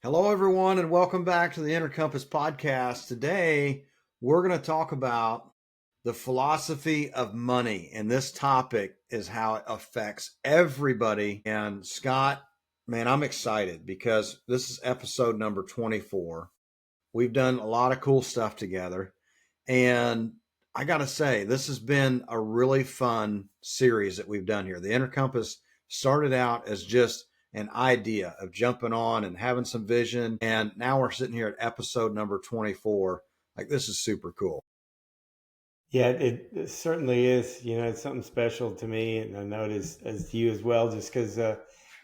Hello, everyone, and welcome back to the Intercompass Podcast. Today, we're going to talk about the philosophy of money, and this topic is how it affects everybody. And Scott, man, I'm excited because this is episode number 24. We've done a lot of cool stuff together, and I got to say, this has been a really fun series that we've done here. The Intercompass started out as just an idea of jumping on and having some vision. And now we're sitting here at episode number 24. Like, this is super cool. Yeah, it certainly is. It's something special to me, and I know it is as to you as well. Just because it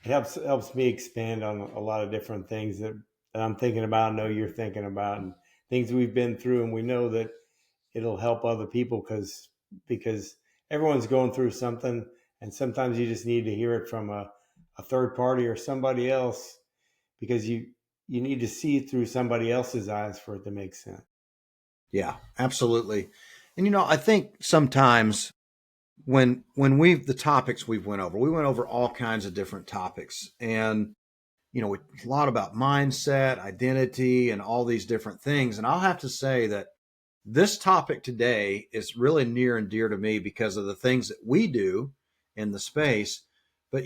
helps me expand on a lot of different things that I'm thinking about. I know you're thinking about, and things we've been through, and we know that it'll help other people because everyone's going through something, and sometimes you just need to hear it from a third party or somebody else because you need to see it through somebody else's eyes for it to make sense. Yeah, absolutely. And I think sometimes when the topics we went over all kinds of different topics. And a lot about mindset, identity, and all these different things. And I'll have to say that this topic today is really near and dear to me because of the things that we do in the space. But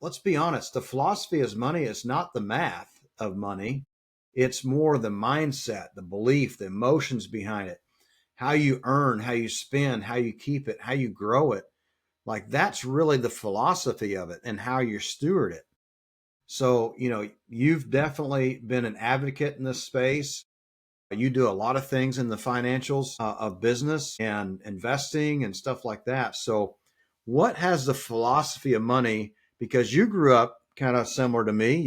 let's be honest, the philosophy of money is not the math of money. It's more the mindset, the belief, the emotions behind it, how you earn, how you spend, how you keep it, how you grow it. Like, that's really the philosophy of it and how you steward it. So, you've definitely been an advocate in this space. You do a lot of things in the financials of business and investing and stuff like that. So, what has the philosophy of money? Because you grew up kind of similar to me,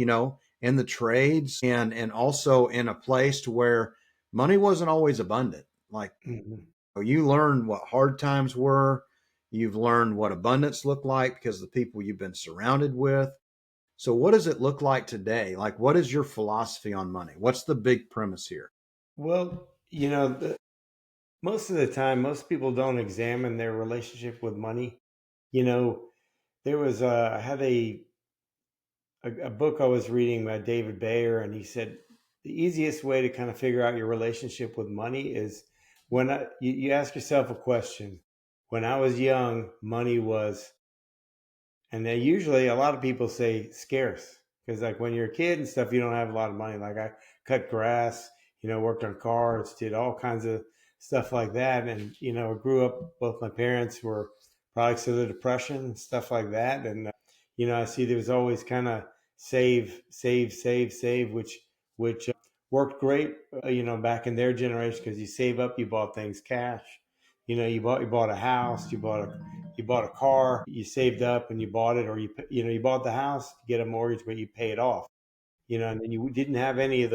in the trades and also in a place to where money wasn't always abundant. Like, Mhm. you learned what hard times were. You've learned what abundance looked like because of the people you've been surrounded with. So, what does it look like today? Like, what is your philosophy on money? What's the big premise here? Well, most of the time, most people don't examine their relationship with money. You know, I had a book I was reading by David Bayer, and he said the easiest way to kind of figure out your relationship with money is you ask yourself a question. When I was young, money was, and then usually a lot of people say scarce because like when you're a kid and stuff, you don't have a lot of money. Like I cut grass, worked on cars, did all kinds of stuff like that. And, I grew up, both my parents were products of the depression and stuff like that. And, I see there was always kind of save, which worked great, back in their generation because you save up, you bought things cash. You bought a house, you bought a car, you saved up and you bought it, or you bought the house to get a mortgage, but you pay it off, and then you didn't have any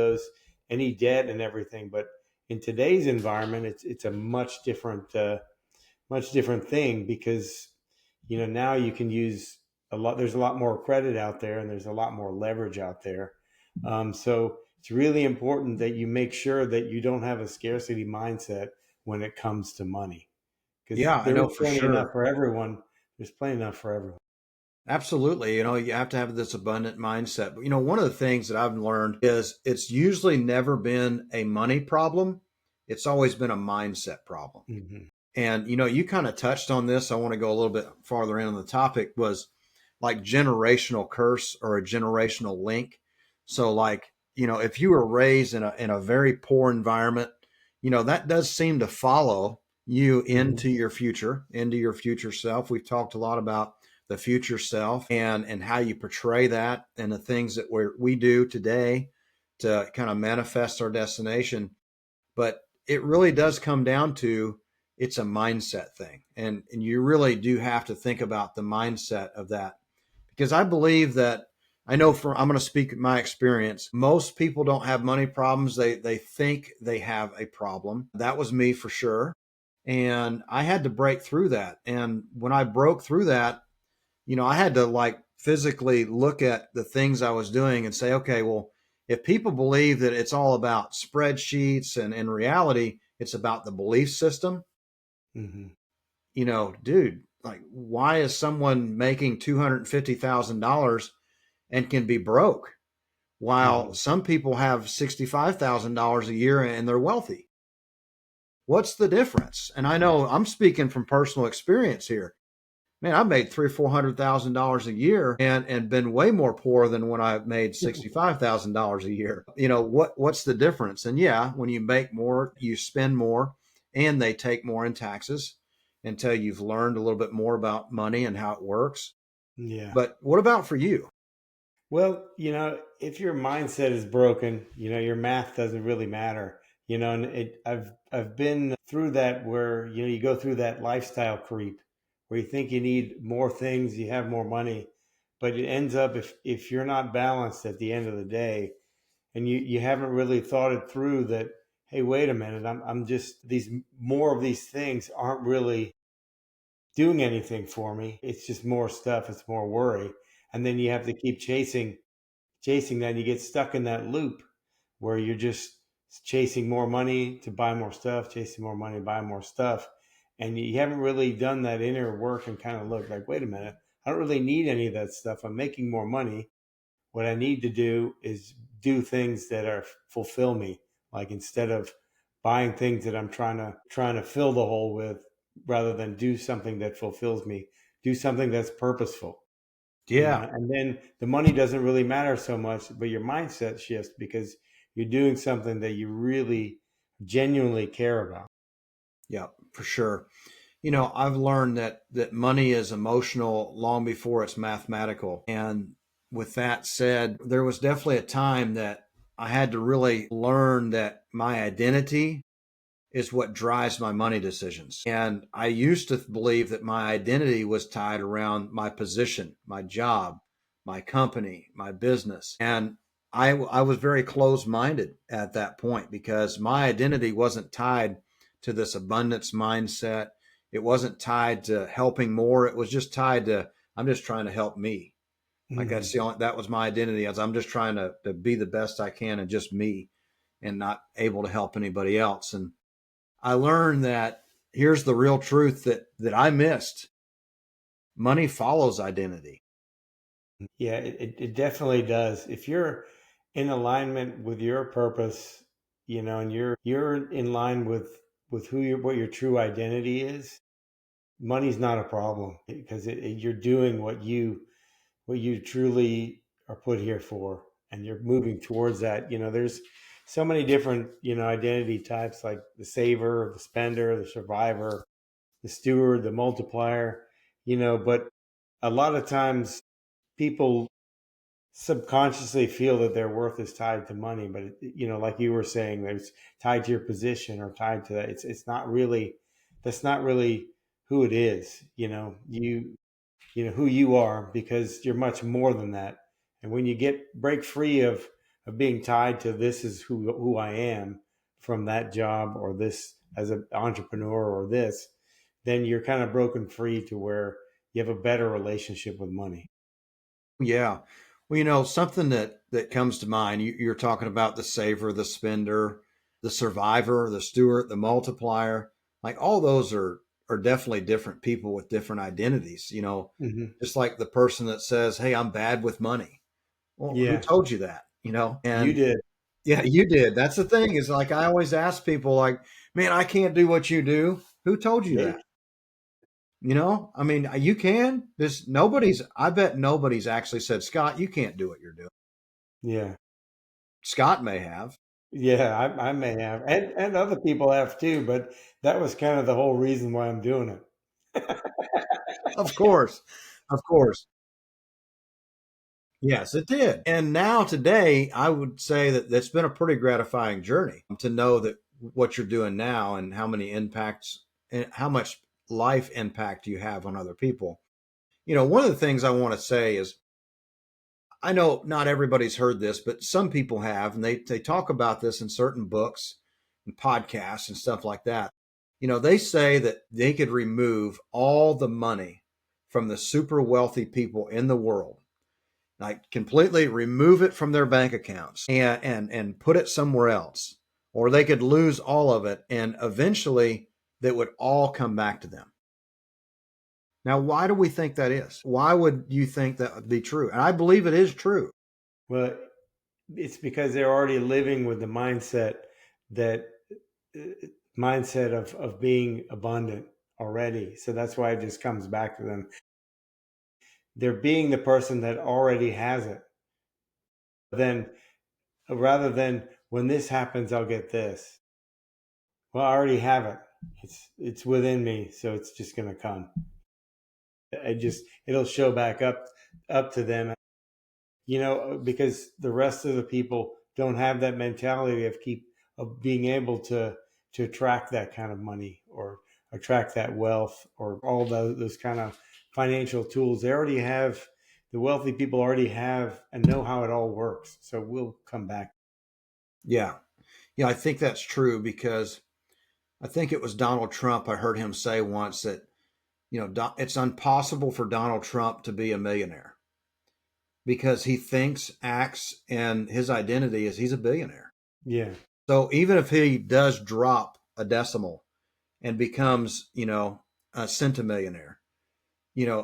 debt and everything. But in today's environment, it's a much different thing because, now you can use there's a lot more credit out there and there's a lot more leverage out there. So it's really important that you make sure that you don't have a scarcity mindset when it comes to money because Yeah, I there know is for plenty enough sure. for everyone. There's plenty enough for everyone. Absolutely. You have to have this abundant mindset. But, one of the things that I've learned is it's usually never been a money problem. It's always been a mindset problem. Hmm. And, you kind of touched on this. I want to go a little bit farther in on the topic was like generational curse or a generational link. So like, if you were raised in a very poor environment, that does seem to follow you Hmm. into your future self. We've talked a lot about the future self and how you portray that and the things that we do today to kind of manifest our destination. But it really does come down to it's a mindset thing. And you really do have to think about the mindset of that because I believe that I'm going to speak my experience. Most people don't have money problems. They think they have a problem. That was me for sure. And I had to break through that. And when I broke through that, I had to like physically look at the things I was doing and say, okay, well, if people believe that it's all about spreadsheets and in reality, it's about the belief system, Hmm. dude, like, why is someone making $250,000 and can be broke? while Mhm. some people have $65,000 a year and they're wealthy. What's the difference? And I know I'm speaking from personal experience here. Man, I've made three or $400,000 a year and been way more poor than when I made $65,000 a year. What's the difference? And yeah, when you make more, you spend more, and they take more in taxes until you've learned a little bit more about money and how it works. Yeah. But what about for you? Well, if your mindset is broken, your math doesn't really matter. And I've been through that where, you go through that lifestyle creep where you think you need more things, you have more money, but it ends up if you're not balanced at the end of the day and you haven't really thought it through that, hey, wait a minute, I'm just these more of these things aren't really doing anything for me. It's just more stuff, it's more worry. And then you have to keep chasing that, and you get stuck in that loop where you're just chasing more money to buy more stuff, chasing more money to buy more stuff, and you haven't really done that inner work and kind of look like, wait a minute, I don't really need any of that stuff. I'm making more money. What I need to do is do things that are fulfill me. Like instead of buying things that I'm trying to fill the hole with, rather than do something that fulfills me, do something that's purposeful. Yeah. And then the money doesn't really matter so much, but your mindset shifts because you're doing something that you really genuinely care about. Yeah, for sure. I've learned that money is emotional long before it's mathematical. And with that said, there was definitely a time that I had to really learn that my identity is what drives my money decisions. And I used to believe that my identity was tied around my position, my job, my company, my business. And I was very closed minded at that point because my identity wasn't tied to this abundance mindset. It wasn't tied to helping more. It was just tied to, I'm just trying to help me. Like Hmm. that was my identity, as I'm just trying to be the best I can and just me and not able to help anybody else. And I learned that here's the real truth that I missed. Money follows identity. Yeah, it definitely does. If you're in alignment with your purpose, and you're in line with what your true identity is, money's not a problem because you're doing what you truly are put here for, and you're moving towards that. There's so many different identity types, like the saver, the spender, the survivor, the steward, the multiplier. But a lot of times people subconsciously feel that their worth is tied to money, but like you were saying, that it's tied to your position or tied to that. It's not really, that's not really who it is. You know who you are, because you're much more than that. And when you break free of being tied to, this is who I am, from that job, or this as an entrepreneur, or this, then you're kind of broken free to where you have a better relationship with money. Yeah. Well, something that comes to mind, you're talking about the saver, the spender, the survivor, the steward, the multiplier. Like all those are definitely different people with different identities, Hmm. just like the person that says, "Hey, I'm bad with money." Well, who Yeah, told you that? you And did. yeah, you did. That's the thing, is like I always ask people like, "Man, I can't do what you do." Who told you Yeah, that? I mean, you can. I bet nobody's actually said, "Scott, you can't do what you're doing." yeah, Scott may have. yeah. I may have, and other people have too. But that was kind of the whole reason why I'm doing it. Of course. Of course. Yes, it did. And now today, I would say that that's been a pretty gratifying journey to know that what you're doing now and how many impacts and how much life impact you have on other people. One of the things I want to say is I know not everybody's heard this, but some people have, and they talk about this in certain books and podcasts and stuff like that. They say that they could remove all the money from the super wealthy people in the world, like completely remove it from their bank accounts and put it somewhere else, or they could lose all of it, and eventually that would all come back to them. Now, why do we think that is? Why would you think that would be true? And I believe it is true. Well, it's because they're already living with the that uh, mindset of being abundant already. So that's why it just comes back to them. They're being the person that already has it. Then rather than when this happens, I'll get this. Well, I already have it. It's within me, so it's just going to come. It'll show back up to them, because the rest of the people don't have that mentality of being able to attract that kind of money or attract that wealth or all those kind of financial tools. The wealthy people already have and know how it all works. So we'll come back. Yeah. Yeah, I think that's true because I think it was Donald Trump. I heard him say once that, it's impossible for Donald Trump to be a millionaire because he thinks, acts, and his identity is he's a billionaire. Yeah. So even if he does drop a decimal and becomes, a centimillionaire,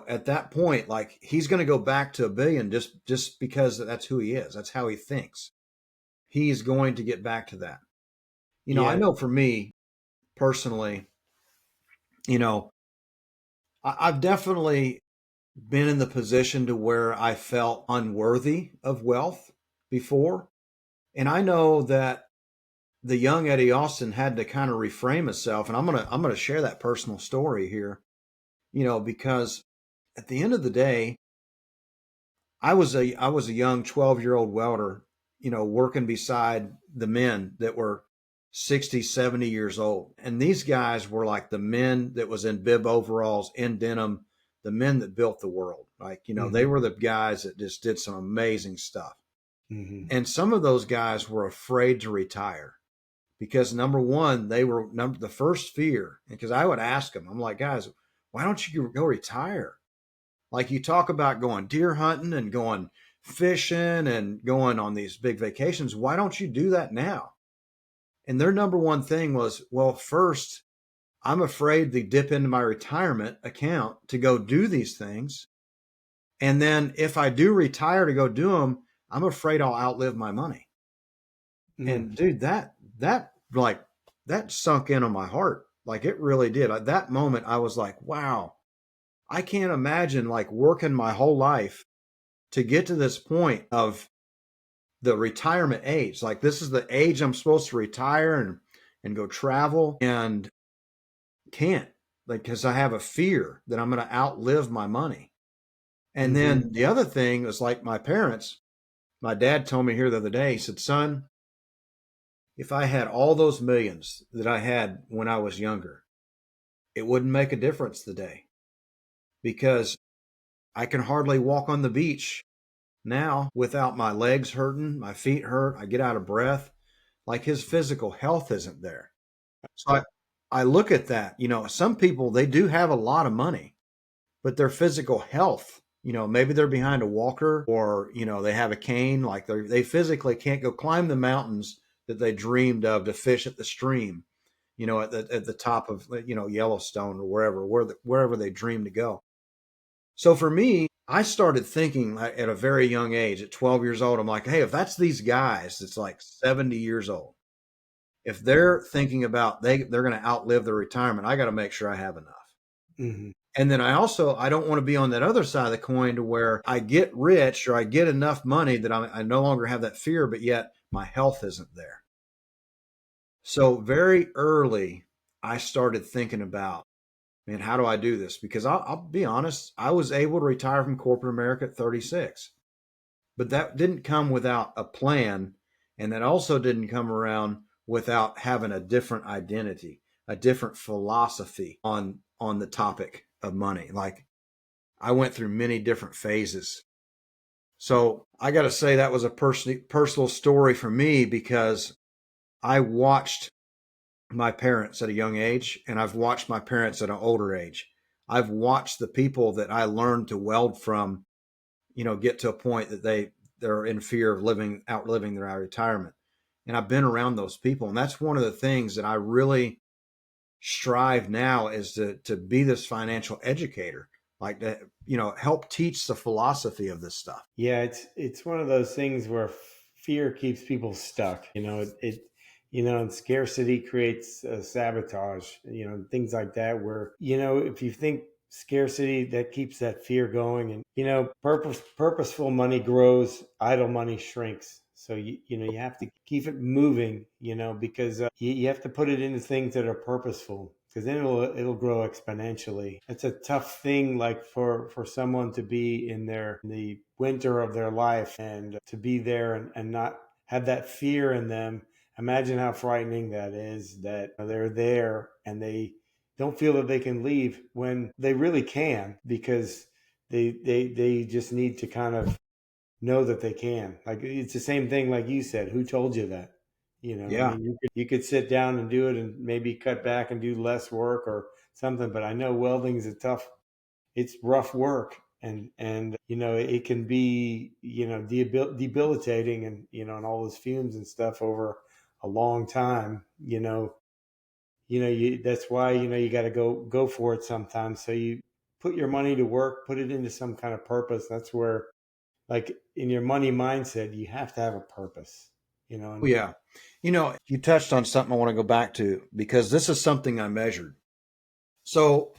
at that point, like he's going to go back to a billion just because that's who he is. That's how he thinks. He's going to get back to that. I Yeah. know for me personally, you know, I've definitely been in the position to where I felt unworthy of wealth before. And I know that the young Eddie Austin had to kind of reframe himself. And I'm gonna share that personal story here, because at the end of the day, I was a young 12-year-old welder, working beside the men that were 60, 70 years old. And these guys were like the men that was in bib overalls, in denim, the men that built the world. Like, they Hmm. were the guys that just did some amazing stuff. Hmm. And some of those guys were afraid to retire because number one, they were the first fear. Because I would ask them, I'm like, guys, why don't you go retire? Like you talk about going deer hunting and going fishing and going on these big vacations. Why don't you do that now? And their number one thing was, well, first, I'm afraid to dip into my retirement account to go do these things. And then if I do retire to go do them, I'm afraid I'll outlive my money. And dude, that sunk in on my heart. Like it really did. At that moment, I was like, wow, I can't imagine like working my whole life to get to this point of the retirement age. Like this is the age I'm supposed to retire and go travel and can't, like, because I have a fear that I'm going to outlive my money. And Hmm. then the other thing is like my parents, my dad told me here the other day, he said, son, if I had all those millions that I had when I was younger, it wouldn't make a difference today because I can hardly walk on the beach now without my legs hurting, my feet hurt, I get out of breath. Like his physical health isn't there. So I look at that, some people, they do have a lot of money, but their physical health, maybe they're behind a walker or, they have a cane, like they physically can't go climb the mountains that they dreamed of to fish at the stream, at the top of, Yellowstone or wherever they dream to go. So for me, I started thinking at a very young age, at 12 years old, I'm like, hey, if that's these guys, it's like 70 years old. If they're thinking about they're going to outlive their retirement, I got to make sure I have enough. Hmm. And then I don't want to be on that other side of the coin to where I get rich or I get enough money that I no longer have that fear, but yet my health isn't there. So very early, I started thinking about, man, how do I do this? Because I'll be honest, I was able to retire from corporate America at 36, but that didn't come without a plan. And that also didn't come around without having a different identity, a different philosophy on the topic of money. Like I went through many different phases. So I got to say that was a personal story for me because I watched my parents at a young age and I've watched my parents at an older age. I've watched the people that I learned to weld from, get to a point that they're in fear of outliving their retirement. And I've been around those people. And that's one of the things that I really strive now is to be this financial educator, like to, help teach the philosophy of this stuff. Yeah, it's one of those things where fear keeps people stuck. And scarcity creates sabotage, things like that, where, if you think scarcity, that keeps that fear going. And, purposeful money grows, idle money shrinks. So, you have to keep it moving, because you have to put it into things that are purposeful, because then it'll grow exponentially. It's a tough thing, like for someone to be in the winter of their life, and to be there and not have that fear in them. Imagine how frightening that is, that they're there and they don't feel that they can leave when they really can, because they just need to kind of know that they can. Like, it's the same thing, like you said, who told you that? I Yeah. mean, you could sit down and do it and maybe cut back and do less work or something, but I know welding is it's rough work. And it can be debilitating, and all those fumes and stuff over a long time. That's why you got to go for it sometimes. So you put your money to work, put it into some kind of purpose. That's where, like, in your money mindset, you have to have a purpose. Oh, And yeah. You touched on something I want to go back to because this is something I measured. So,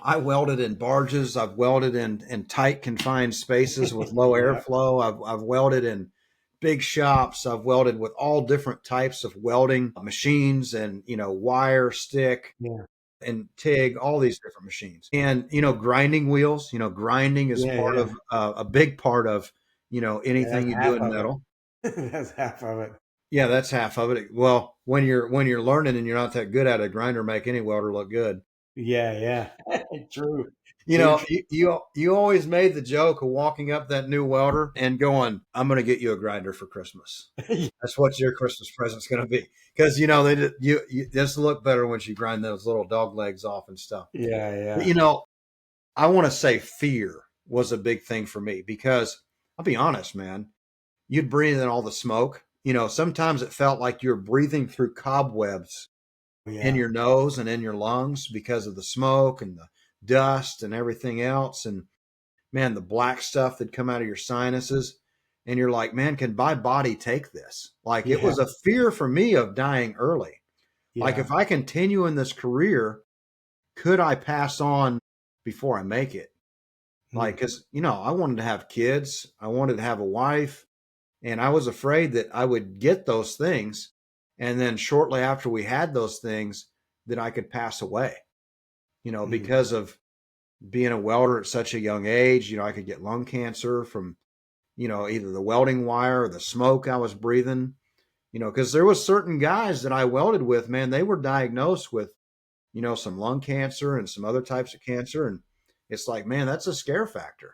I welded in barges. I've welded in tight confined spaces with low yeah, airflow. I've welded in big shops. I've welded with all different types of welding machines and, wire, stick, yeah, and TIG, all these different machines. And, grinding wheels, grinding is yeah, part yeah. of a big part of, Yeah, anything that's you do half in of it. metal. That's half of it. Yeah, that's half of it. Well, when you're learning and you're not that good at it, a grinder make any welder look good. Yeah, yeah. True, You true, know, true. you always made the joke of walking up that new welder and going, "I'm going to get you a grinder for Christmas. That's what your Christmas present's going to be." Because you just look better once you grind those little dog legs off and stuff. Yeah, But yeah, I want to say fear was a big thing for me because I'll be honest, man. You'd breathe in all the smoke. Sometimes it felt like you're breathing through cobwebs in yeah, your nose and in your lungs because of the smoke and the dust and everything else. And man, the black stuff that come out of your sinuses. And you're like, man, can my body take this? Like, it yeah, was a fear for me of dying early. Like, yeah. if I continue in this career, could I pass on before I make it? Like, Mm, because, I wanted to have kids, I wanted to have a wife, and I was afraid that I would get those things. And then shortly after we had those things, that I could pass away, mm, because of being a welder at such a young age. I could get lung cancer from, either the welding wire or the smoke I was breathing, because there was certain guys that I welded with, man, they were diagnosed with, some lung cancer and some other types of cancer. And it's like, man, that's a scare factor. it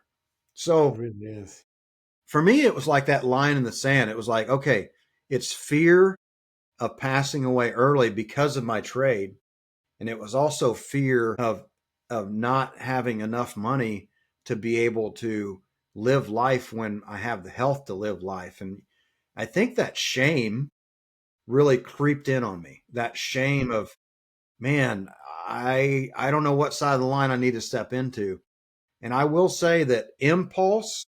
So really is. for me, it was like that line in the sand. It was like, okay, it's fear of passing away early because of my trade. And it was also fear of not having enough money to be able to live life when I have the health to live life. And I think that shame really creeped in on me. That shame of, man, I don't know what side of the line I need to step into. And I will say that impulse,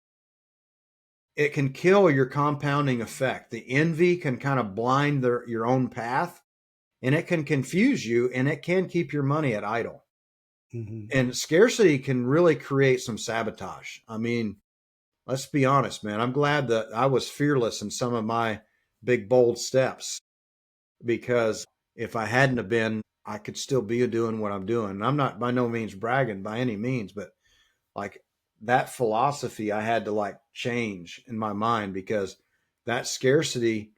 it can kill your compounding effect. The envy can kind of blind your own path, and it can confuse you, and it can keep your money at idle. Hmm. And scarcity can really create some sabotage. I mean, let's be honest, man. I'm glad that I was fearless in some of my big, bold steps, because if I hadn't have been, I could still be doing what I'm doing. And I'm not by no means bragging by any means, but like, that philosophy I had to like change in my mind, because that scarcity,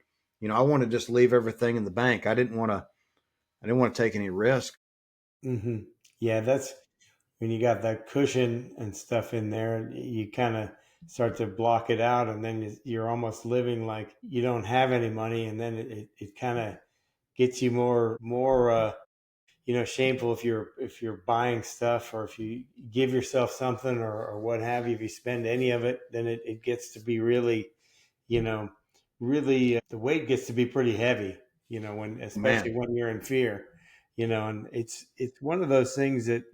I want to just leave everything in the bank. I didn't want to take any risk. Hmm. Yeah, that's when you got that cushion and stuff in there, you kind of start to block it out, and then you're almost living like you don't have any money, and then it kind of gets you more shameful if you're buying stuff, or if you give yourself something, or what have you. If you spend any of it, then it gets to be really, you know really, the weight gets to be pretty heavy, when, especially Man, when you're in fear. And it's one of those things that,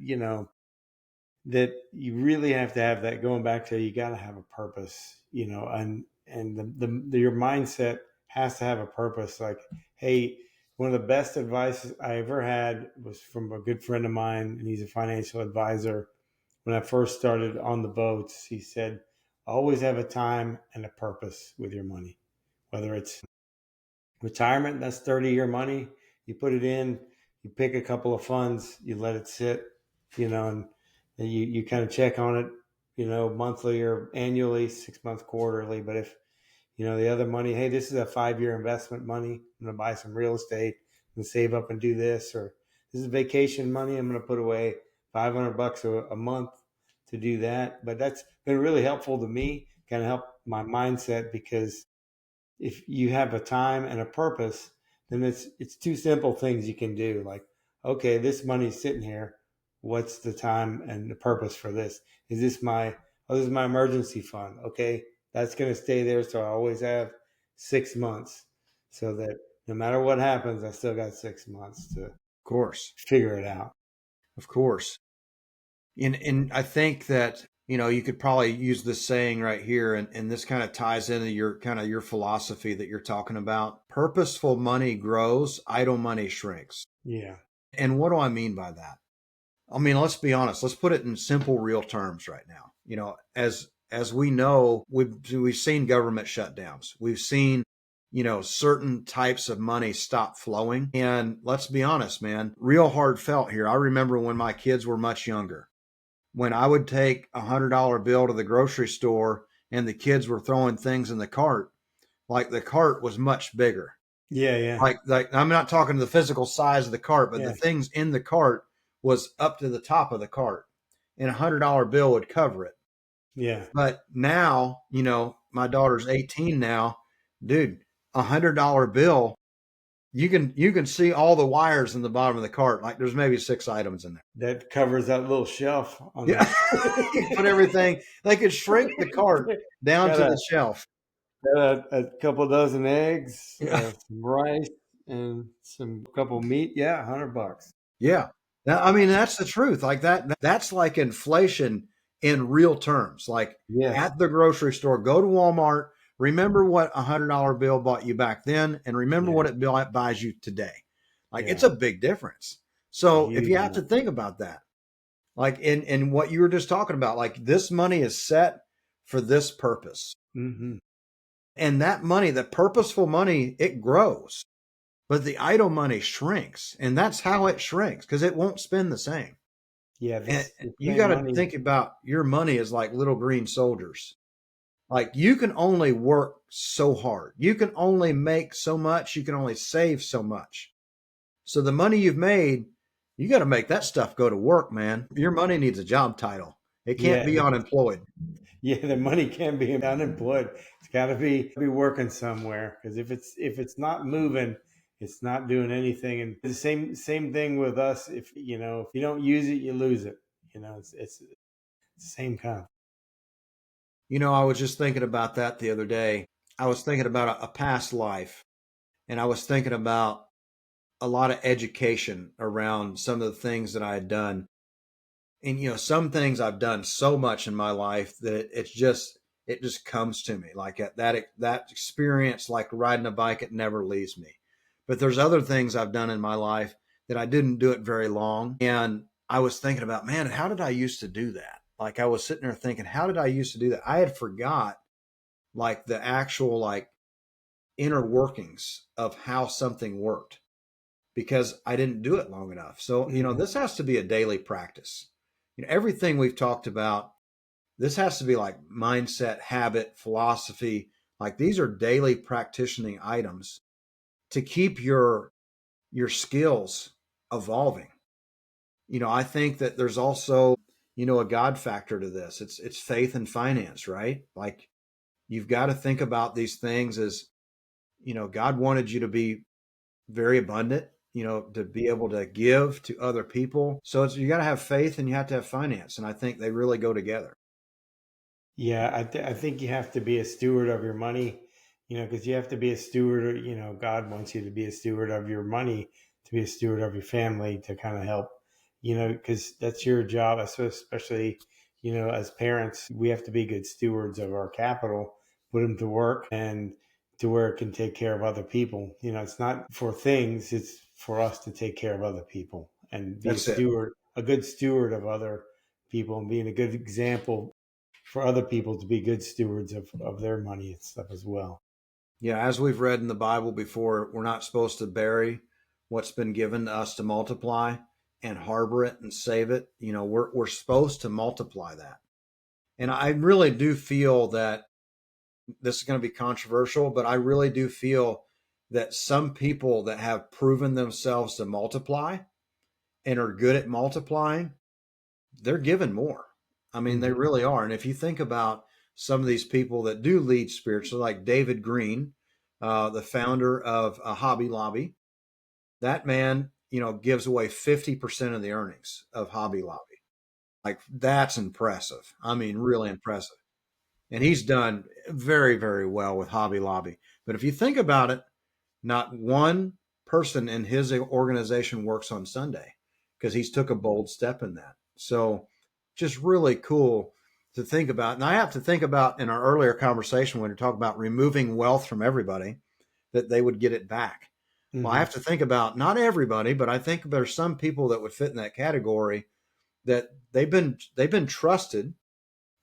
that you really have to have, that going back to, you got to have a purpose, and and your mindset has to have a purpose. Like, hey, one of the best advice I ever had was from a good friend of mine, and he's a financial advisor. When I first started on the boats, he said, always have a time and a purpose with your money, whether it's retirement, that's 30-year money. You put it in, you pick a couple of funds, you let it sit, and you kind of check on it, monthly or annually, 6 months, quarterly. But if, the other money, hey, this is a 5-year investment money. I'm going to buy some real estate and save up and do this, or this is vacation money. I'm going to put away $500 a month to do that. But that's been really helpful to me, kind of help my mindset, because if you have a time and a purpose, then it's two simple things you can do. Like, okay, this money's sitting here. What's the time and the purpose for this? Is this this is my emergency fund. Okay, that's going to stay there. So I always have 6 months, so that no matter what happens, I still got 6 months to Of course. figure it out. Of course. And I think that, you could probably use this saying right here, and this kind of ties into your philosophy that you're talking about. Purposeful money grows, idle money shrinks. Yeah. And what do I mean by that? I mean, let's be honest. Let's put it in simple, real terms right now. As we know, we've seen government shutdowns. We've seen, certain types of money stop flowing. And let's be honest, man, real hard felt here. I remember when my kids were much younger, when I would take $100 bill to the grocery store and the kids were throwing things in the cart, like the cart was much bigger. Yeah. Yeah. Like I'm not talking to the physical size of the cart, but Yeah. the things in the cart was up to the top of the cart, and $100 bill would cover it. Yeah. But now, my daughter's 18 now, dude, $100 bill, you can see all the wires in the bottom of the cart. Like there's maybe 6 items in there. That covers that little shelf on Yeah. You put everything, they could shrink the cart down to the shelf. Got a couple dozen eggs, Yeah. some rice, and some couple meat. Yeah, $100. Yeah. I mean, that's the truth. Like that's like inflation in real terms. Like Yes. at the grocery store, go to Walmart, remember what $100 bill bought you back then, and remember what it buys you today. Like it's a big difference. So if you have to think about that, like in what you were just talking about, like this money is set for this purpose. Mm-hmm. And that money, the purposeful money, it grows. But the idle money shrinks, and that's how it shrinks, because it won't spend the same. Yeah, And you got to think about your money as like little green soldiers. Like you can only work so hard. You can only make so much. You can only save so much. So the money you've made, you got to make that stuff go to work, man. Your money needs a job title. It can't be unemployed. Yeah, the money can't be unemployed. It's got to be working somewhere, because if it's not moving, it's not doing anything. And the same thing with us. If you don't use it, you lose it. It's the same kind. I was just thinking about that the other day. I was thinking about a past life, and I was thinking about a lot of education around some of the things that I had done. And some things I've done so much in my life that it just comes to me, like that experience, like riding a bike, it never leaves me. But there's other things I've done in my life that I didn't do it very long, and I was thinking about, man, how did I used to do that? Like I was sitting there thinking, how did I used to do that? I had forgot like the actual like inner workings of how something worked, because I didn't do it long enough. So, this has to be a daily practice. Everything we've talked about, this has to be like mindset, habit, philosophy. Like these are daily practicing items to keep your skills evolving. I think that there's also, a God factor to this. It's faith and finance, right? Like you've got to think about these things as, God wanted you to be very abundant, to be able to give to other people. So you got to have faith and you have to have finance. And I think they really go together. Yeah, I think you have to be a steward of your money, because you have to be a steward. God wants you to be a steward of your money, to be a steward of your family, to kind of help, because that's your job. So especially, as parents, we have to be good stewards of our capital, put them to work, and to where it can take care of other people. It's not for things, it's for us to take care of other people and be That's it. a good steward of other people, and being a good example for other people to be good stewards of their money and stuff as well. Yeah, as we've read in the Bible before, we're not supposed to bury what's been given to us to multiply and harbor it and save it. We're supposed to multiply that. And I really do feel that this is going to be controversial, but I really do feel that some people that have proven themselves to multiply and are good at multiplying, they're given more. I mean, they really are. And if you think about some of these people that do lead spiritually, like David Green, the founder of Hobby Lobby, that man, gives away 50% of the earnings of Hobby Lobby. Like, that's impressive. I mean, really impressive. And he's done very, very well with Hobby Lobby. But if you think about it, not one person in his organization works on Sunday because he's took a bold step in that. So just really cool to think about. And I have to think about, in our earlier conversation when we talked about removing wealth from everybody, that they would get it back. Well, I have to think about not everybody, but I think there's some people that would fit in that category that they've been trusted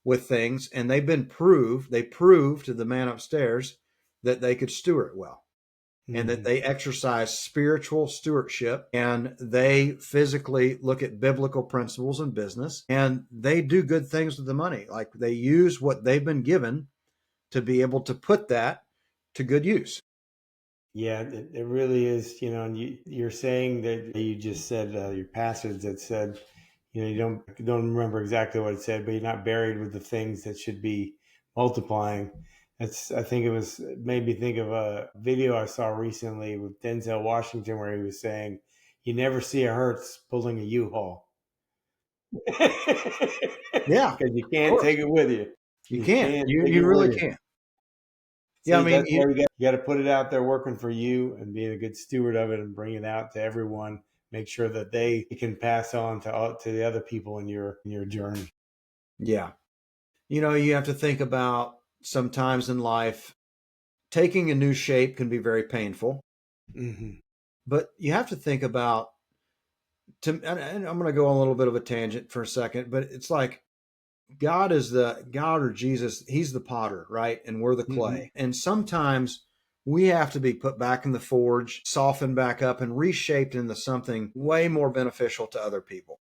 with things, and they proved to the man upstairs that they could steward well, and that they exercise spiritual stewardship, and they physically look at biblical principles in business, and they do good things with the money. Like, they use what they've been given to be able to put that to good use. Yeah, it really is. And you're saying that you just said your passage that said, you don't remember exactly what it said, but you're not buried with the things that should be multiplying. I think it made me think of a video I saw recently with Denzel Washington where he was saying, "You never see a Hertz pulling a U-Haul." Yeah, Because you of can't course. take it with you. You You can't. can't take You it with really you. can't. Yeah, I So mean, that's why you got to put it out there working for you and being a good steward of it and bring it out to everyone. Make sure that they can pass on to the other people in your journey. yeah. You have to think about, sometimes in life, taking a new shape can be very painful, but you have to think about, and I'm going to go on a little bit of a tangent for a second, but it's like God or Jesus, he's the potter, right? And we're the clay. And sometimes we have to be put back in the forge, softened back up, and reshaped into something way more beneficial to other people.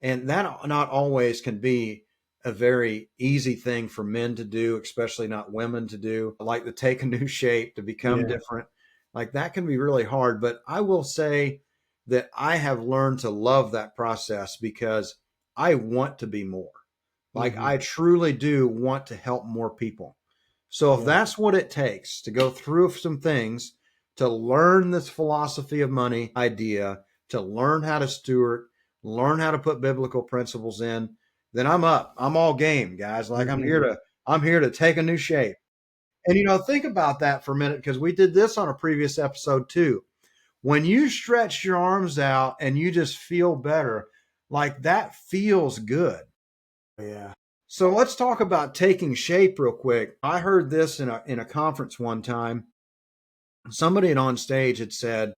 And that not always can be a very easy thing for men to do, especially not women to do, like to take a new shape, to become different. Like, that can be really hard. But I will say that I have learned to love that process because I want to be more. Like, I truly do want to help more people. So if that's what it takes to go through some things, to learn this philosophy of money idea, to learn how to steward, learn how to put biblical principles in, then I'm up. I'm all game, guys. Like, I'm here to take a new shape. And think about that for a minute, because we did this on a previous episode too. When you stretch your arms out and you just feel better, like, that feels good. Yeah. So let's talk about taking shape real quick. I heard this in a conference one time. Somebody on stage had said,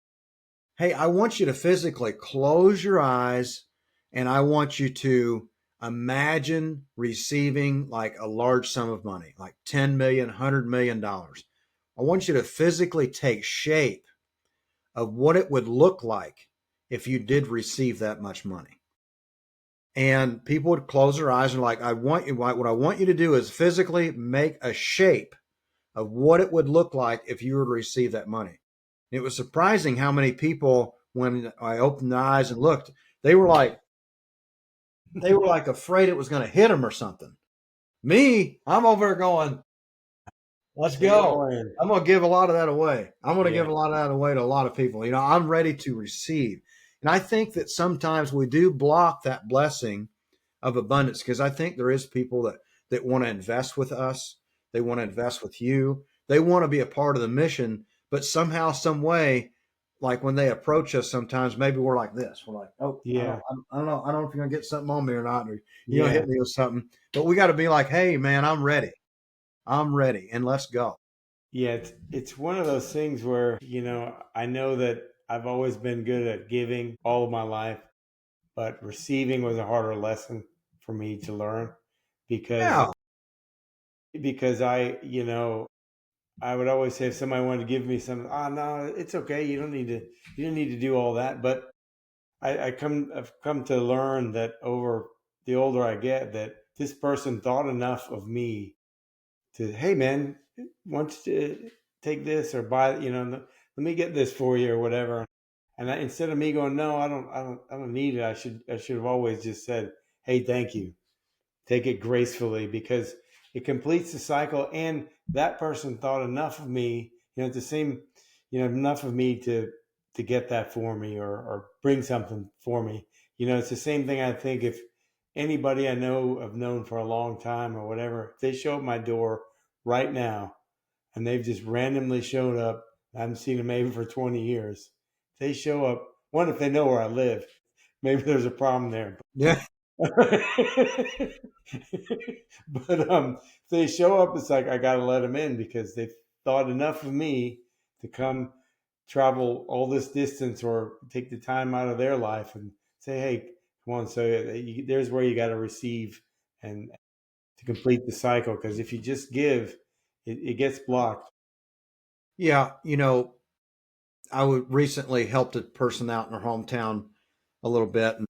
"Hey, I want you to physically close your eyes, and I want you to imagine receiving like a large sum of money, like 10 million, $100 million. I want you to physically take shape of what it would look like if you did receive that much money." And people would close their eyes and like, what I want you to do is physically make a shape of what it would look like if you were to receive that money. It was surprising how many people, when I opened their eyes and looked, they were like afraid it was going to hit them or something. Me, I'm over there going, let's go. I'm going to give a lot of that away. I'm going to give a lot of that away to a lot of people. I'm ready to receive. And I think that sometimes we do block that blessing of abundance, because I think there is people that want to invest with us. They want to invest with you. They want to be a part of the mission, but somehow, some way, like when they approach us, sometimes maybe we're like this. We're like, oh, Yeah. I don't know. I don't know if you're going to get something on me or not, or you're going to hit me with something. But we got to be like, hey, man, I'm ready. I'm ready and let's go. Yeah, it's one of those things where, I know that I've always been good at giving all of my life, but receiving was a harder lesson for me to learn because Yeah. I would always say if somebody wanted to give me something, no, it's okay. You don't need to do all that. But I've come to learn that over the older I get, that this person thought enough of me to, hey man, why don't you take this or buy, let me get this for you or whatever. And instead of me going, no, I don't need it. I should have always just said, hey, thank you. Take it gracefully because it completes the cycle. And that person thought enough of me, it's the same, enough of me to get that for me or bring something for me. It's the same thing. I think if anybody I know have known for a long time or whatever, if they show up my door right now and they've just randomly showed up, I haven't seen them maybe for 20 years. They show up, one, if they know where I live, maybe there's a problem there. Yeah. But if they show up, it's like I got to let them in because they've thought enough of me to come travel all this distance or take the time out of their life and say, hey, come on. So there's where you got to receive and to complete the cycle. Because if you just give, it gets blocked. Yeah. I would recently helped a person out in her hometown a little bit. And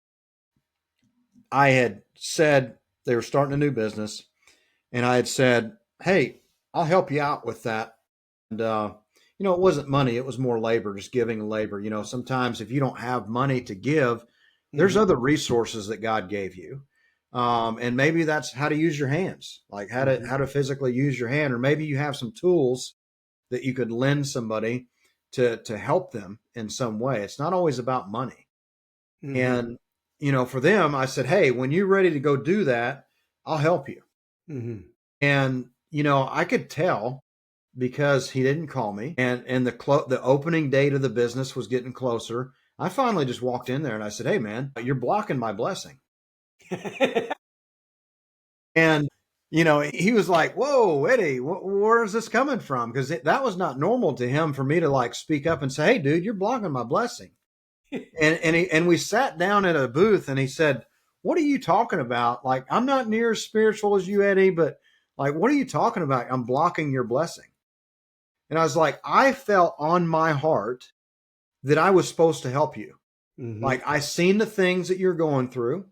I had said they were starting a new business. And I had said, hey, I'll help you out with that. And, it wasn't money. It was more labor, just giving labor. Sometimes if you don't have money to give, there's Mm-hmm. other resources that God gave you. And maybe that's how to use your hands, like Mm-hmm. how to physically use your hand, or maybe you have some tools that you could lend somebody to help them in some way. It's not always about money. Mm-hmm. And, for them, I said, hey, when you're ready to go do that, I'll help you. Mm-hmm. And, I could tell because he didn't call me and the opening date of the business was getting closer. I finally just walked in there and I said, hey man, you're blocking my blessing. And, he was like, whoa, Eddie, where is this coming from? Because that was not normal to him for me to like speak up and say, hey dude, you're blocking my blessing. And we sat down at a booth and he said, what are you talking about? Like, I'm not near as spiritual as you, Eddie, but like, what are you talking about? I'm blocking your blessing. And I was like, I felt on my heart that I was supposed to help you. Mm-hmm. Like, I seen the things that you're going through.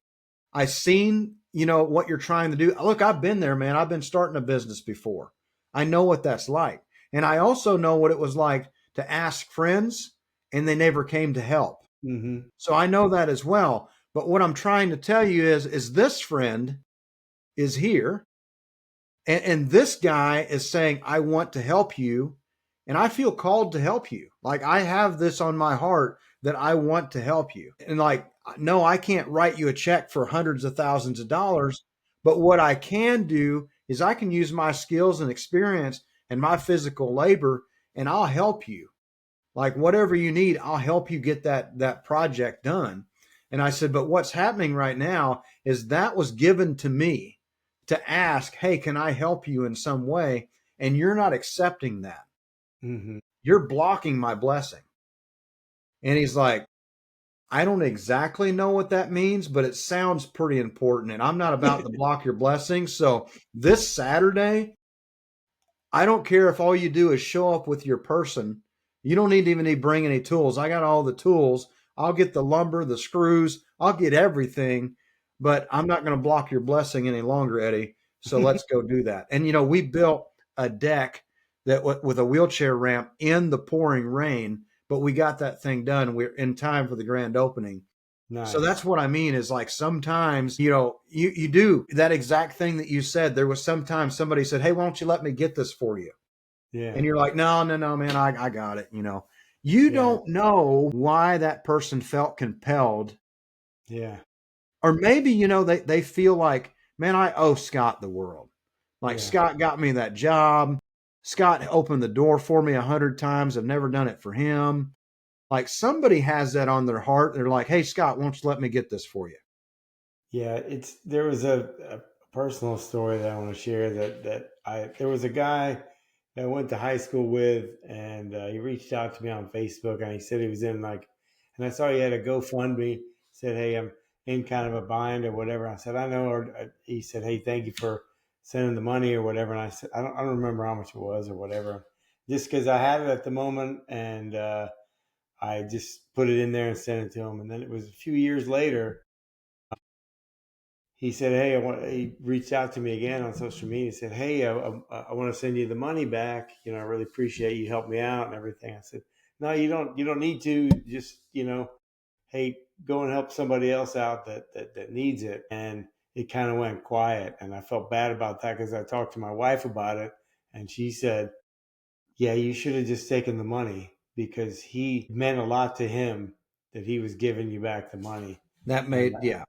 I seen, what you're trying to do. Look, I've been there, man. I've been starting a business before. I know what that's like. And I also know what it was like to ask friends and they never came to help. Mm-hmm. So I know that as well. But what I'm trying to tell you is this friend is here and this guy is saying, I want to help you. And I feel called to help you. Like I have this on my heart that I want to help you. And like, no, I can't write you a check for hundreds of thousands of dollars. But what I can do is I can use my skills and experience and my physical labor and I'll help you. Like whatever you need, I'll help you get that project done. And I said, but what's happening right now is that was given to me to ask, hey, can I help you in some way? And you're not accepting that. Mm-hmm. You're blocking my blessing. And he's like, I don't exactly know what that means, but it sounds pretty important. And I'm not about to block your blessing. So this Saturday, I don't care if all you do is show up with your person. You don't even need to bring any tools. I got all the tools. I'll get the lumber, the screws. I'll get everything, but I'm not going to block your blessing any longer, Eddie. So let's go do that. And we built a deck that with a wheelchair ramp in the pouring rain, but we got that thing done. We're in time for the grand opening. So Nice. that's what I mean is like sometimes, you do that exact thing that you said. There was sometimes somebody said, hey, why don't you let me get this for you? Yeah. And you're like, no, no, no, man, I got it. You Yeah. don't know why that person felt compelled. Yeah. Or maybe, they feel like, man, I owe Scott the world. Like Yeah. Scott got me that job. Scott opened the door for me 100 times. I've never done it for him. Like somebody has that on their heart. They're like, hey, Scott, why don't you let me get this for you? Yeah. There was a personal story that I want to share. There was a guy that I went to high school with, and he reached out to me on Facebook, and he said he was in like, and I saw he had a GoFundMe. Said, "Hey, I'm in kind of a bind or whatever." I said, "I know." Or he said, "Hey, thank you for sending the money or whatever." And I said, I don't remember how much it was or whatever, just because I had it at the moment, and I just put it in there and sent it to him. And then it was a few years later, he said, "Hey, he reached out to me again on social media. He said, "Hey, I want to send you the money back. You know, I really appreciate you helped me out and everything." I said, "No, you don't. You don't need to. Just, hey, go and help somebody else out that needs it." And it kind of went quiet, and I felt bad about that because I talked to my wife about it, and she said, "Yeah, you should have just taken the money because he meant a lot to him that he was giving you back the money." That And made, yeah.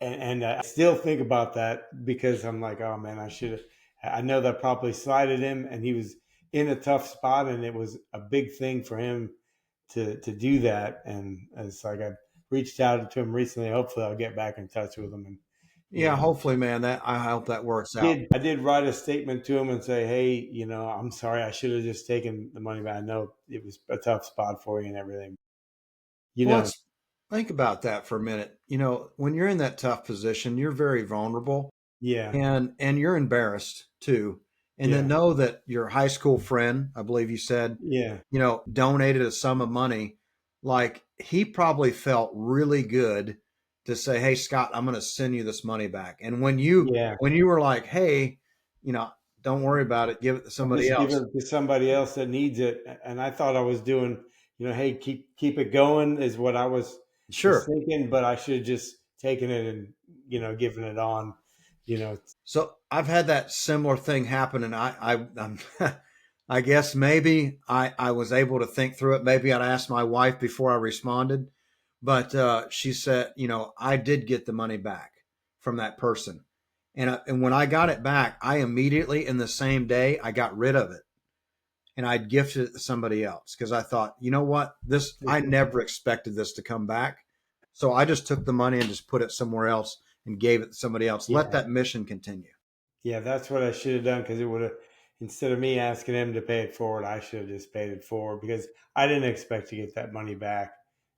I still think about that because I'm like, oh man, I should have. I know that probably slighted him, and he was in a tough spot, and it was a big thing for him to do that. And it's like I reached out to him recently. Hopefully, I'll get back in touch with him. And Yeah, hopefully, man, that I hope that works out. I did write a statement to him and say, hey, I'm sorry, I should have just taken the money back. I know it was a tough spot for you and everything. You Well, know, let's think about that for a minute. When you're in that tough position, you're very vulnerable yeah, and you're embarrassed too. And then yeah, know that your high school friend, I believe you said, yeah, donated a sum of money. Like he probably felt really good to say, "Hey, Scott, I'm going to send you this money back." And yeah. when you were like, "Hey, you know, don't worry about it, give it to I'll somebody just give else." it to somebody else that needs it. And I thought I was doing, hey, keep it going is what I was Sure. thinking, but I should have just taken it and given it on. So I've had that similar thing happen, and I'm, I guess maybe I was able to think through it. Maybe I'd asked my wife before I responded, but she said, I did get the money back from that person, and when I got it back, I immediately in the same day I got rid of it and I'd gifted it to somebody else because I thought, you know what, this I never expected this to come back, so I just took the money and just put it somewhere else and gave it to somebody else. Let Yeah, that mission continue. yeah, that's what I should have done because it would have, instead of me asking him to pay it forward, I should have just paid it forward because I didn't expect to get that money back.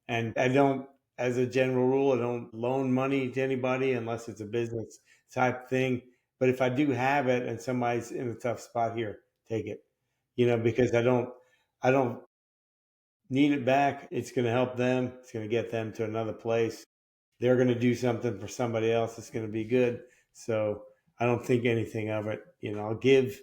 And I don't, as a general rule, I don't loan money to anybody unless it's a business type thing. But if I do have it and somebody's in a tough spot, here, take it, because I don't need it back. It's going to help them. It's going to get them to another place. They're going to do something for somebody else. It's going to be good. So I don't think anything of it. I'll give,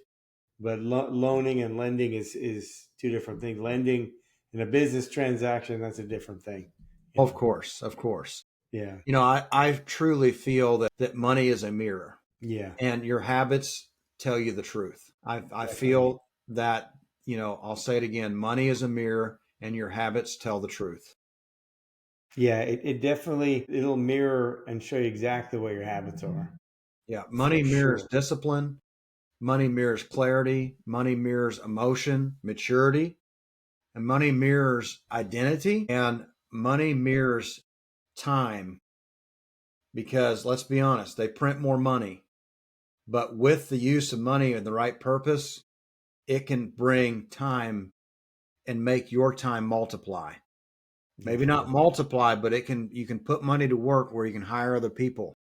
but loaning and lending is two different things. Lending in a business transaction, that's a different thing. Of course, of course. Yeah, I truly feel that money is a mirror yeah, and your habits tell you the truth. I definitely. feel that, I'll say it again, money is a mirror and your habits tell the truth. Yeah, it definitely it'll mirror and show you exactly what your habits are Yeah. for Money mirrors sure. discipline, money mirrors clarity, money mirrors emotion, maturity, and money mirrors identity, and money mirrors time. Because let's be honest, they print more money, but with the use of money and the right purpose, it can bring time and make your time multiply. Maybe not Definitely. multiply, but you can put money to work where you can hire other people.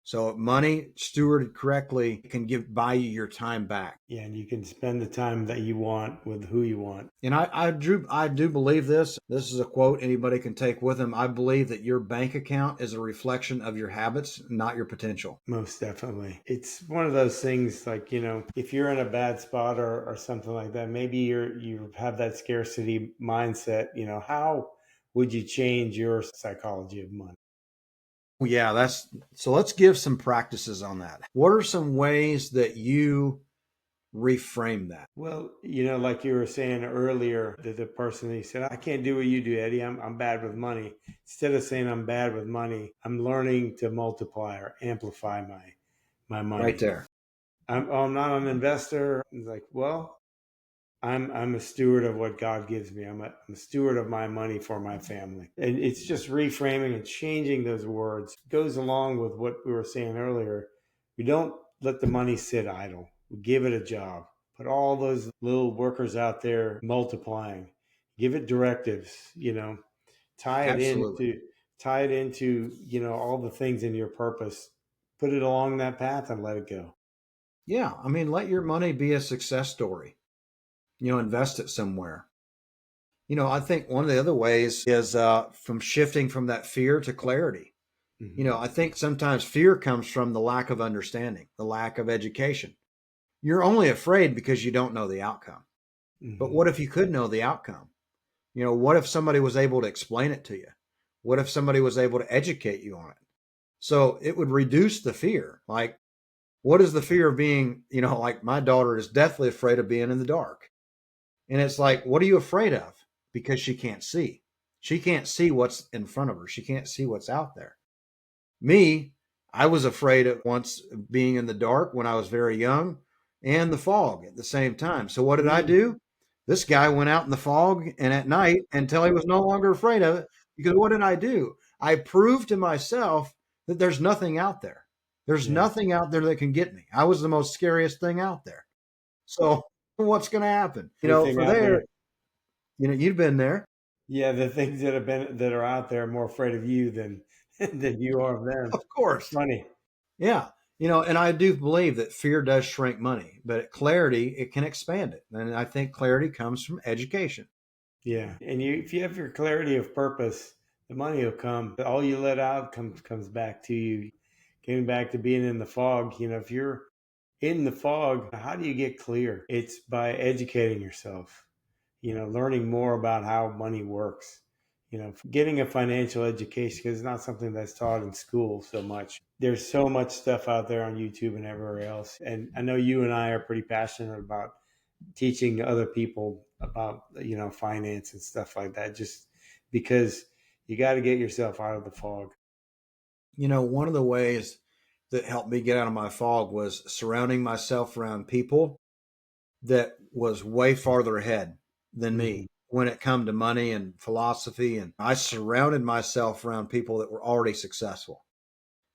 So money stewarded correctly can buy you your time back. Yeah, and you can spend the time that you want with who you want. And I do believe this. This is a quote anybody can take with them. I believe that your bank account is a reflection of your habits, not your potential. Most definitely. It's one of those things like, if you're in a bad spot or something like that, maybe you have that scarcity mindset, how would you change your psychology of money? Yeah, that's so let's give some practices on that. What are some ways that you reframe that? Well, like you were saying earlier, that the person he said, I can't do what you do, Eddie. I'm bad with money. Instead of saying I'm bad with money, I'm learning to multiply or amplify my Right money. there. I'm not an investor. It's like, well, I'm a steward of what God gives me. I'm a steward of my money for my family. And it's just reframing and changing those words. It goes along with what we were saying earlier. We don't let the money sit idle. Give it a job. Put all those little workers out there multiplying. Give it directives, tie it Absolutely. into tie it into, all the things in your purpose. Put it along that path and let it go. Yeah. I mean, let your money be a success story. Invest it somewhere. I think one of the other ways is from shifting from that fear to clarity. Hmm. I think sometimes fear comes from the lack of understanding, the lack of education. You're only afraid because you don't know the outcome. But Hmm. what if you could know the outcome? What if somebody was able to explain it to you? What if somebody was able to educate you on it? So it would reduce the fear. Like, what is the fear of being, like my daughter is deathly afraid of being in the dark. And it's like, what are you afraid of? Because she can't see. She can't see what's in front of her. She can't see what's out there. Me, I was afraid of once being in the dark when I was very young and the fog at the same time. So what did I Mm. do? This guy went out in the fog and at night until he was no longer afraid of it. Because what did I do? I proved to myself that there's nothing out there. There's Yeah. nothing out there that can get me. I was the most scariest thing out there. So what's going to happen? Everything For out there. there, you've been there. Yeah, the things that are out there are more afraid of you than than you are of them. Of It's course. funny. Yeah. And I do believe that fear does shrink money, but clarity, it can expand it. And I think clarity comes from education. Yeah, and if you have your clarity of purpose, the money will come. All you let out comes back to you. Getting back to being in the fog, if you're in the fog, how do you get clear? It's by educating yourself. Learning more about how money works. Getting a financial education because it's not something that's taught in school so much. There's so much stuff out there on YouTube and everywhere else, and I know you and I are pretty passionate about teaching other people about finance and stuff like that, just because you got to get yourself out of the fog. One of the ways that helped me get out of my fog was surrounding myself around people that was way farther ahead than Hmm. me when it come to money and philosophy. And I surrounded myself around people that were already successful.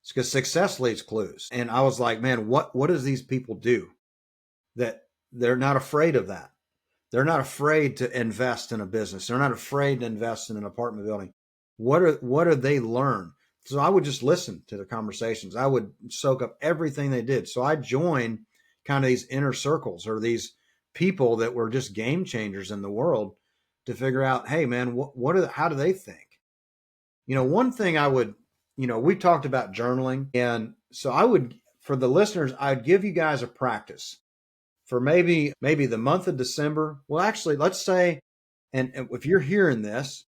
It's because success leaves clues. And I was like, man, what does these people do that they're not afraid of that? They're not afraid to invest in a business. They're not afraid to invest in an apartment building. What do they learn? So I would just listen to the conversations. I would soak up everything they did. So I joined kind of these inner circles or these people that were just game changers in the world to figure out, hey man, how do they think? One thing I would, we talked about journaling, and so I would, for the listeners, I'd give you guys a practice for maybe the month of December. Well, actually, let's say, and if you're hearing this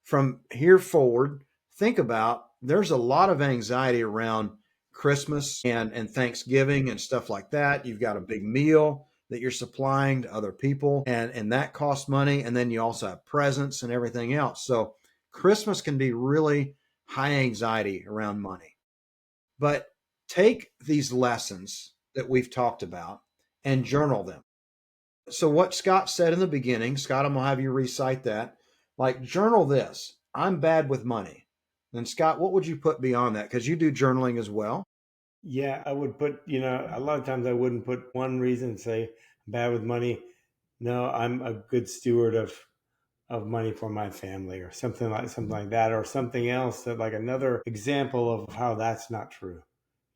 from here forward, think about there's a lot of anxiety around Christmas and Thanksgiving and stuff like that. You've got a big meal that you're supplying to other people, and that costs money. And then you also have presents and everything else. So Christmas can be really high anxiety around money. But take these lessons that we've talked about and journal them. So, what Scott said in the beginning, Scott, I'm going to have you recite that. Like, journal this: I'm bad with money. And Scott, what would you put beyond that? Because you do journaling as well. Yeah, I would put, a lot of times I wouldn't put one reason, say I'm bad with money. No, I'm a good steward of money for my family, or something like that, or something else, that like another example of how that's not true.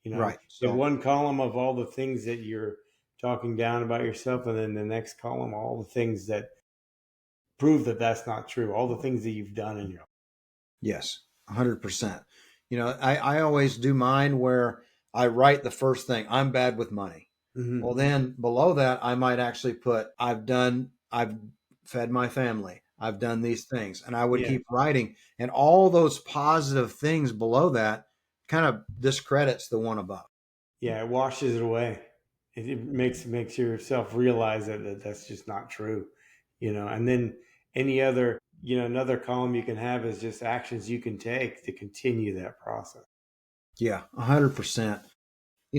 Right. You have So, one column of all the things that you're talking down about yourself, and then the next column, all the things that prove that that's not true, all the things that you've done in your yes, 100%. I always do mine where I write the first thing: I'm bad with money. life. Hmm. Well, then below that, I might actually put, I've fed my family. I've done these things. And I would Yeah. keep writing. And all those positive things below that kind of discredits the one above. Yeah, it washes it away. It makes yourself realize that that's just not true, And then any other, another column you can have is just actions you can take to continue that process. Yeah, 100%.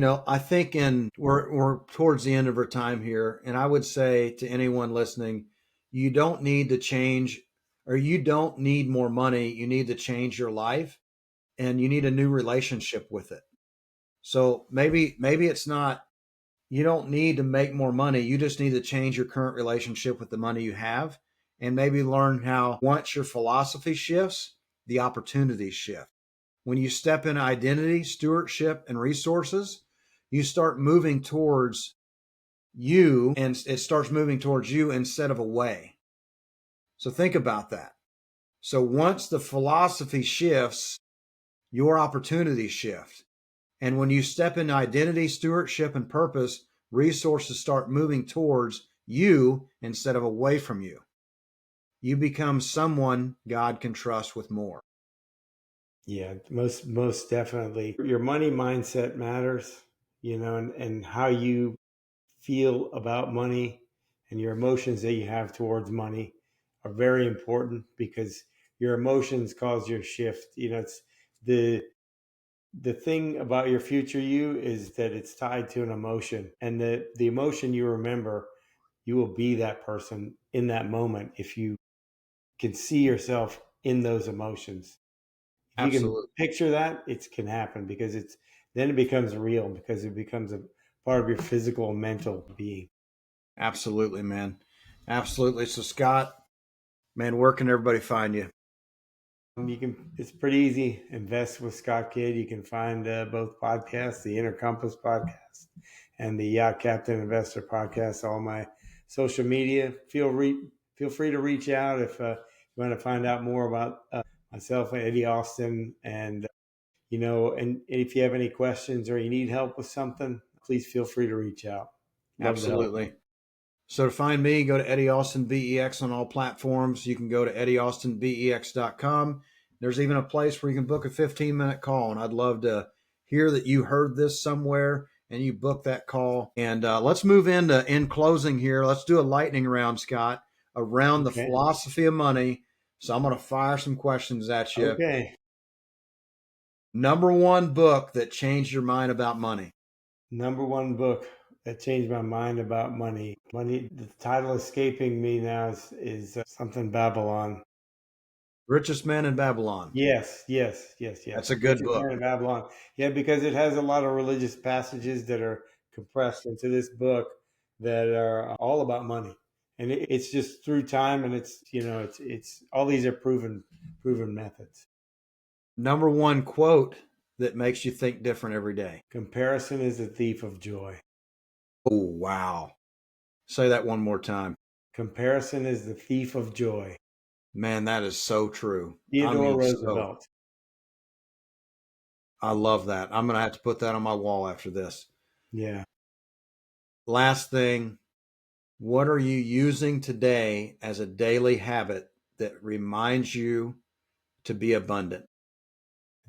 I think we're towards the end of our time here. And I would say to anyone listening, you don't need to change, or you don't need more money. You need to change your life, and you need a new relationship with it. So maybe it's not, you don't need to make more money. You just need to change your current relationship with the money you have, and maybe learn how once your philosophy shifts, the opportunities shift. When you step in identity, stewardship, and resources, you start moving towards you, and it starts moving towards you instead of away. So think about that. So once the philosophy shifts, your opportunities shift. And when you step into identity, stewardship, and purpose, resources start moving towards you instead of away from you. You become someone God can trust with more. Yeah, most definitely. Your money mindset matters, and how you feel about money and your emotions that you have towards money are very important, because your emotions cause your shift. It's the thing about your future you is that it's tied to an emotion, and the emotion you remember, you will be that person in that moment if you can see yourself in those emotions. If you can Absolutely. picture that, it can happen, because then it becomes real, because it becomes a part of your physical and mental being. Absolutely, man. Absolutely. So, Scott, man, where can everybody find you? It's pretty easy. Invest with Scott Kidd. You can find both podcasts, the Intercompass Podcast and the Yacht Captain Investor Podcast. All my social media. Feel free to reach out if you want to find out more about myself and Eddie Austin, and if you have any questions or you need help with something, please feel free to reach out. Love to help. Absolutely. So to find me, go to Eddie Austin BEX on all platforms. You can go to eddieaustinbex.com. There's even a place where you can book a 15-minute call, and I'd love to hear that you heard this somewhere and you book that call. And let's move into in closing here. Let's do a lightning round, Scott, around the Okay. philosophy of money. So I'm going to fire some questions at you. Okay. Number one book that changed your mind about money. Number one book that changed my mind about money. Money. The title escaping me now is something Babylon. Richest Man in Babylon. Yes. That's a good Richard book. Man of Babylon. Yeah, because it has a lot of religious passages that are compressed into this book that are all about money, and it's just through time, and it's all these are proven methods. Number one quote that makes you think different every day. Comparison is the thief of joy. Oh, wow. Say that one more time. Comparison is the thief of joy. Man, that is so true. I Theodore mean, so Roosevelt. I love that. I'm going to have to put that on my wall after this. Yeah. Last thing, what are you using today as a daily habit that reminds you to be abundant?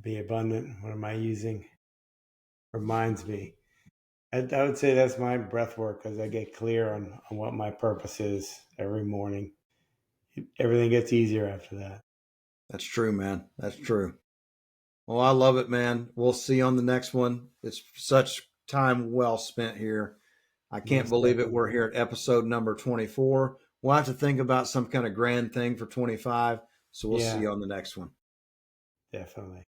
Be abundant. What am I using? Reminds me. I would say that's my breath work, as I get clear on what my purpose is every morning. Everything gets easier after that. That's true, man. That's true. Well, I love it, man. We'll see you on the next one. It's such time well spent here. I can't Most believe it. We're definitely. here at episode number 24. We'll have to think about some kind of grand thing for 25. So we'll see Yeah, you on the next one. definitely.